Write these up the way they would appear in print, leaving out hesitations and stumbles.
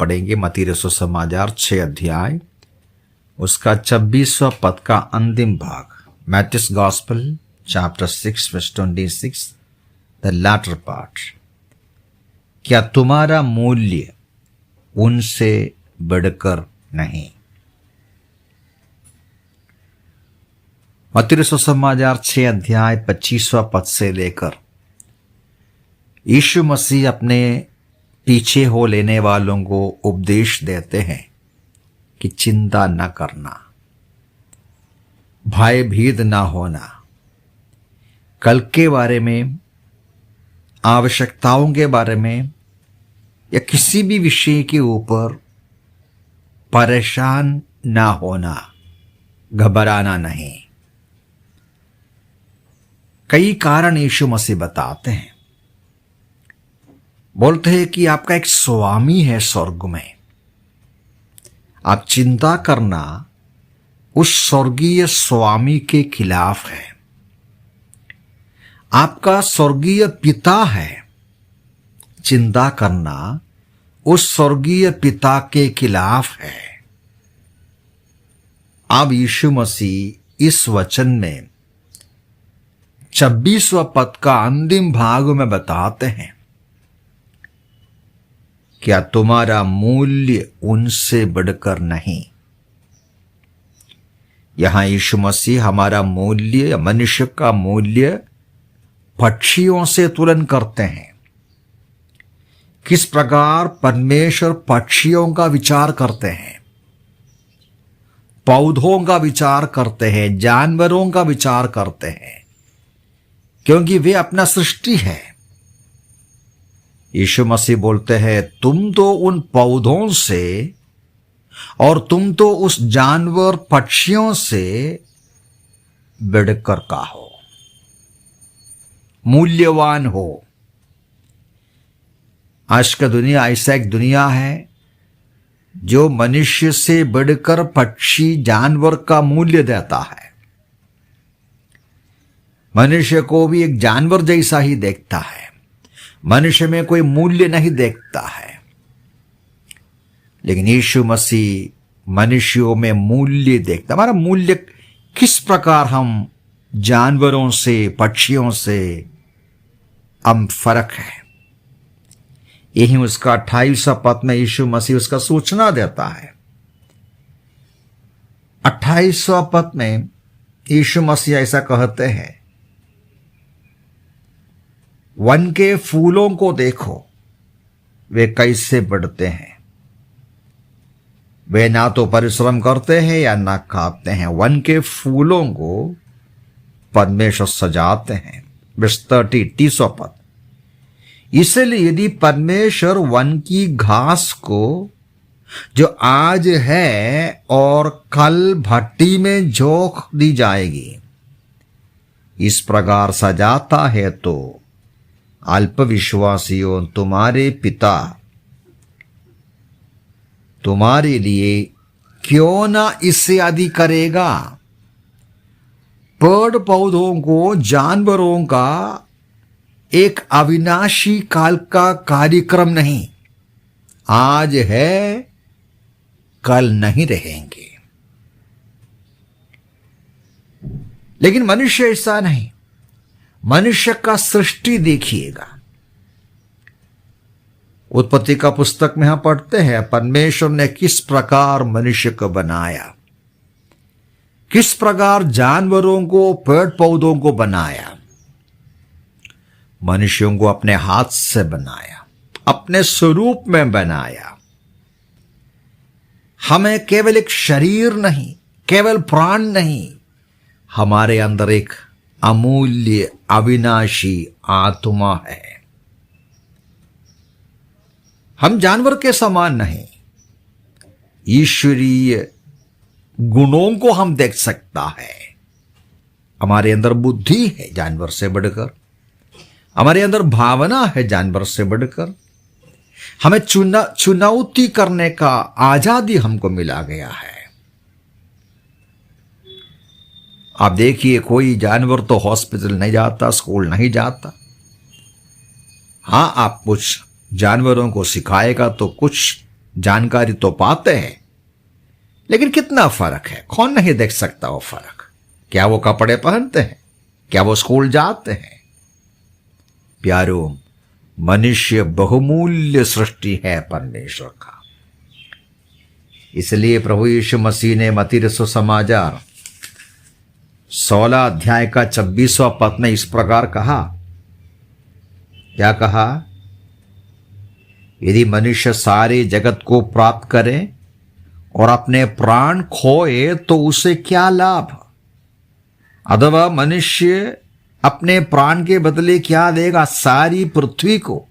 पढ़ेंगे मत्ती रसूल समाचार 6 अध्याय उसका 26वां पद का अंतिम भाग। Matthew's gospel chapter 6 verse 26 the latter part. क्या तुम्हारा मूल्य उनसे बढ़कर नहीं। मत्ती रसूल समाचार 6 अध्याय 25वां पद से लेकर यीशु मसीह अपने पीछे हो लेने वालों को उपदेश देते हैं कि चिंता न करना, भयभीत न होना, कल के बारे में, आवश्यकताओं के बारे में या किसी भी विषय के ऊपर परेशान ना होना, घबराना नहीं। कई कारण यीशु मसीह बताते हैं। बोलते हैं कि आपका एक स्वामी है स्वर्ग में, आप चिंता करना उस स्वर्गीय स्वामी के खिलाफ है। आपका स्वर्गीय पिता है, चिंता करना उस स्वर्गीय पिता के खिलाफ है। अब यीशु मसीह इस वचन में 26वां पद का अंतिम भाग में बताते हैं, क्या तुम्हारा मूल्य उनसे बढ़कर नहीं। यहां यीशु मसीह हमारा मूल्य, मनुष्य का मूल्य पक्षियों से तुलना करते हैं। किस प्रकार परमेश्वर पक्षियों का विचार करते हैं, पौधों का विचार करते हैं, जानवरों का विचार करते हैं, क्योंकि वे अपना सृष्टि है। यीशु मसीह बोलते हैं, तुम तो उन पौधों से और तुम तो उस जानवर पक्षियों से बढ़कर का हो, मूल्यवान हो। आज का दुनिया ऐसा एक दुनिया है जो मनुष्य से बढ़कर पक्षी जानवर का मूल्य देता है। मनुष्य को भी एक जानवर जैसा ही देखता है, मनुष्य में कोई मूल्य नहीं देखता है। लेकिन यीशु मसीह मनुष्यों में मूल्य देखता। हमारा मूल्य किस प्रकार हम जानवरों से, पक्षियों से हम फर्क है। यही उसका 28वां पद में यीशु मसीह उसका सूचना देता है। 28वां पद में यीशु मसीह ऐसा कहते हैं, वन के फूलों को देखो, वे कैसे बढ़ते हैं, वे ना तो परिश्रम करते हैं या ना खाते हैं। वन के फूलों को परमेश्वर सजाते हैं। वर्ष 30वां पद। इसलिए यदि परमेश्वर वन की घास को जो आज है और कल भट्टी में झोंक दी जाएगी, इस प्रकार सजाता है, तो अल्पविश्वासियों तुम्हारे पिता तुम्हारे लिए क्यों ना इससे अधिक करेगा। पेड़ पौधों को, जानवरों का एक अविनाशी काल का कार्यक्रम नहीं, आज है कल नहीं रहेंगे। लेकिन मनुष्य ऐसा नहीं। मनुष्य का सृष्टि देखिएगा। उत्पत्ति का पुस्तक में हम पढ़ते हैं, परमेश्वर ने किस प्रकार मनुष्य को बनाया, किस प्रकार जानवरों को, पेड़ पौधों को बनाया। मनुष्यों को अपने हाथ से बनाया, अपने स्वरूप में बनाया। हमें केवल एक शरीर नहीं, केवल प्राण नहीं, हमारे अंदर एक अमूल्य अविनाशी आत्मा है। हम जानवर के समान नहीं, ईश्वरीय गुणों को हम देख सकता है। हमारे अंदर बुद्धि है जानवर से बढ़कर, हमारे अंदर भावना है जानवर से बढ़कर। हमें चुनौती करने का आजादी हमको मिला गया है। आप देखिए, कोई जानवर तो हॉस्पिटल नहीं जाता, स्कूल नहीं जाता। हाँ, आप कुछ जानवरों को सिखाएगा तो कुछ जानकारी तो पाते हैं, लेकिन कितना फर्क है, कौन नहीं देख सकता वो फर्क। क्या वो कपड़े पहनते हैं, क्या वो स्कूल जाते हैं। प्यारो, मनुष्य बहुमूल्य सृष्टि है परमेश्वर का। इसलिए प्रभु यीशु मसीह ने मत्ती रसूल समाचार 16 अध्याय का 26वां पद में इस प्रकार कहा। क्या कहा? यदि मनुष्य सारे जगत को प्राप्त करे और अपने प्राण खोए तो उसे क्या लाभ। अथवा मनुष्य अपने प्राण के बदले क्या देगा? सारी पृथ्वी को,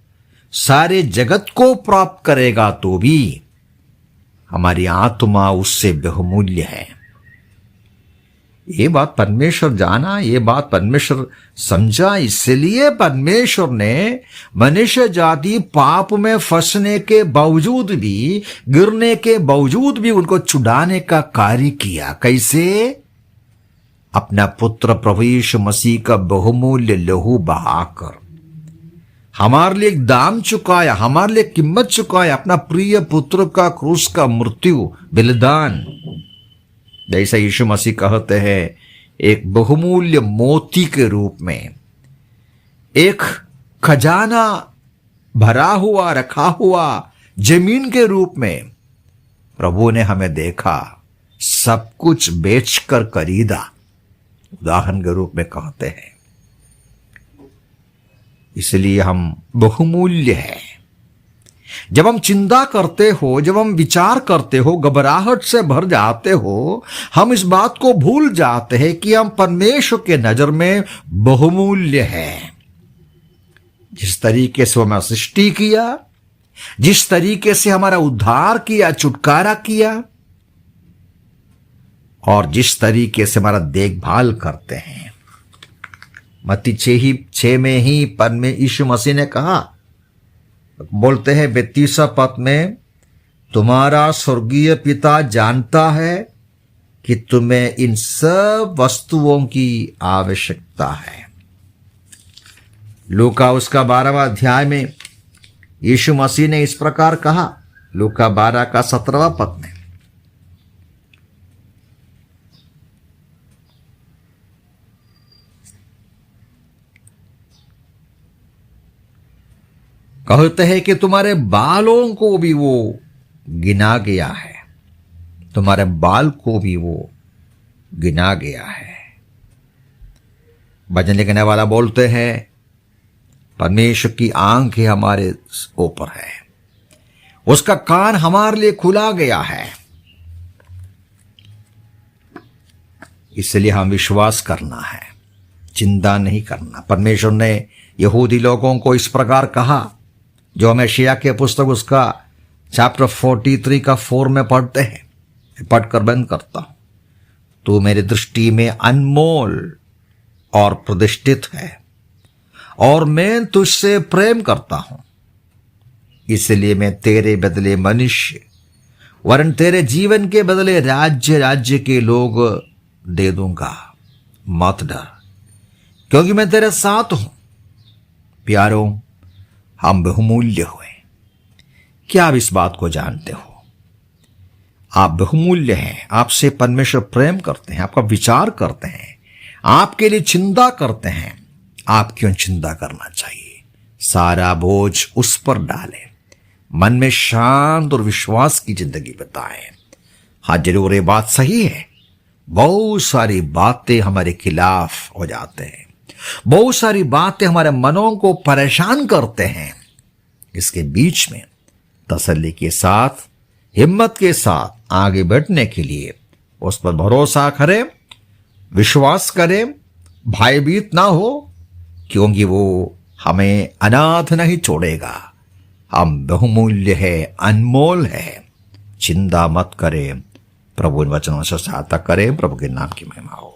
सारे जगत को प्राप्त करेगा तो भी हमारी आत्मा उससे बहुमूल्य है। ये बात परमेश्वर जाना, ये बात परमेश्वर समझा। इसलिए परमेश्वर ने मनुष्य जाति पाप में फंसने के बावजूद भी, गिरने के बावजूद भी उनको छुड़ाने का कार्य किया। कैसे? अपना पुत्र प्रभु यीशु मसीह का बहुमूल्य लहू बहाकर हमारे लिए एक दाम चुकाया, हमारे लिए कीमत चुकाया। अपना प्रिय पुत्र का क्रूस का मृत्यु बलिदान, जैसा यीशु मसीह कहते हैं, एक बहुमूल्य मोती के रूप में, एक खजाना भरा हुआ रखा हुआ जमीन के रूप में प्रभु ने हमें देखा, सब कुछ बेचकर खरीदा, उदाहरण के रूप में कहते हैं। इसलिए हम बहुमूल्य हैं। जब हम चिंता करते हो, जब हम विचार करते हो, घबराहट से भर जाते हो, हम इस बात को भूल जाते हैं कि हम परमेश्वर के नजर में बहुमूल्य हैं। जिस तरीके से हमें सृष्टि किया, जिस तरीके से हमारा उद्धार किया, छुटकारा किया, और जिस तरीके से हमारा देखभाल करते हैं। मत्ती 6 में ही पद में यीशु मसीह ने कहा, बोलते हैं 32 पद में, तुम्हारा स्वर्गीय पिता जानता है कि तुम्हें इन सब वस्तुओं की आवश्यकता है। लूका उसका 12वां अध्याय में यीशु मसीह ने इस प्रकार कहा, लूका 12 का 17वां पद में, कहते हैं कि तुम्हारे बालों को भी वो गिना गया है, तुम्हारे बाल को भी वो गिना गया है। भजन लिखने वाला बोलते हैं, परमेश्वर की आंखें हमारे ऊपर है, उसका कान हमारे लिए खुला गया है। इसलिए हम विश्वास करना है, चिंता नहीं करना। परमेश्वर ने यहूदी लोगों को इस प्रकार कहा, जो हम यशायाह के पुस्तक उसका चैप्टर 43 का 4 में पढ़ते हैं, पढ़कर बंद करता हूं। तू मेरी दृष्टि में अनमोल और प्रतिष्ठित है और मैं तुझसे प्रेम करता हूं, इसलिए मैं तेरे बदले मनुष्य वरन तेरे जीवन के बदले राज्य के लोग दे दूंगा। मत डर, क्योंकि मैं तेरे साथ हूं। प्यारो, हम बहुमूल्य हुए। क्या आप इस बात को जानते हो? आप बहुमूल्य हैं। आपसे परमेश्वर प्रेम करते हैं, आपका विचार करते हैं, आपके लिए चिंता करते हैं। आप क्यों चिंता करना चाहिए? सारा बोझ उस पर डालें, मन में शांत और विश्वास की जिंदगी बिताएं। हाँ, जरूर ये बात सही है, बहुत सारी बातें हमारे खिलाफ हो जाते हैं, बहुत सारी बातें हमारे मनों को परेशान करते हैं। इसके बीच में तसल्ली के साथ, हिम्मत के साथ आगे बढ़ने के लिए उस पर भरोसा करें, विश्वास करें, भयभीत ना हो, क्योंकि वो हमें अनाथ नहीं छोड़ेगा। हम बहुमूल्य है, अनमोल है। चिंता मत करें, प्रभु इन वचनों से सहायता करें। प्रभु के नाम की महिमा हो।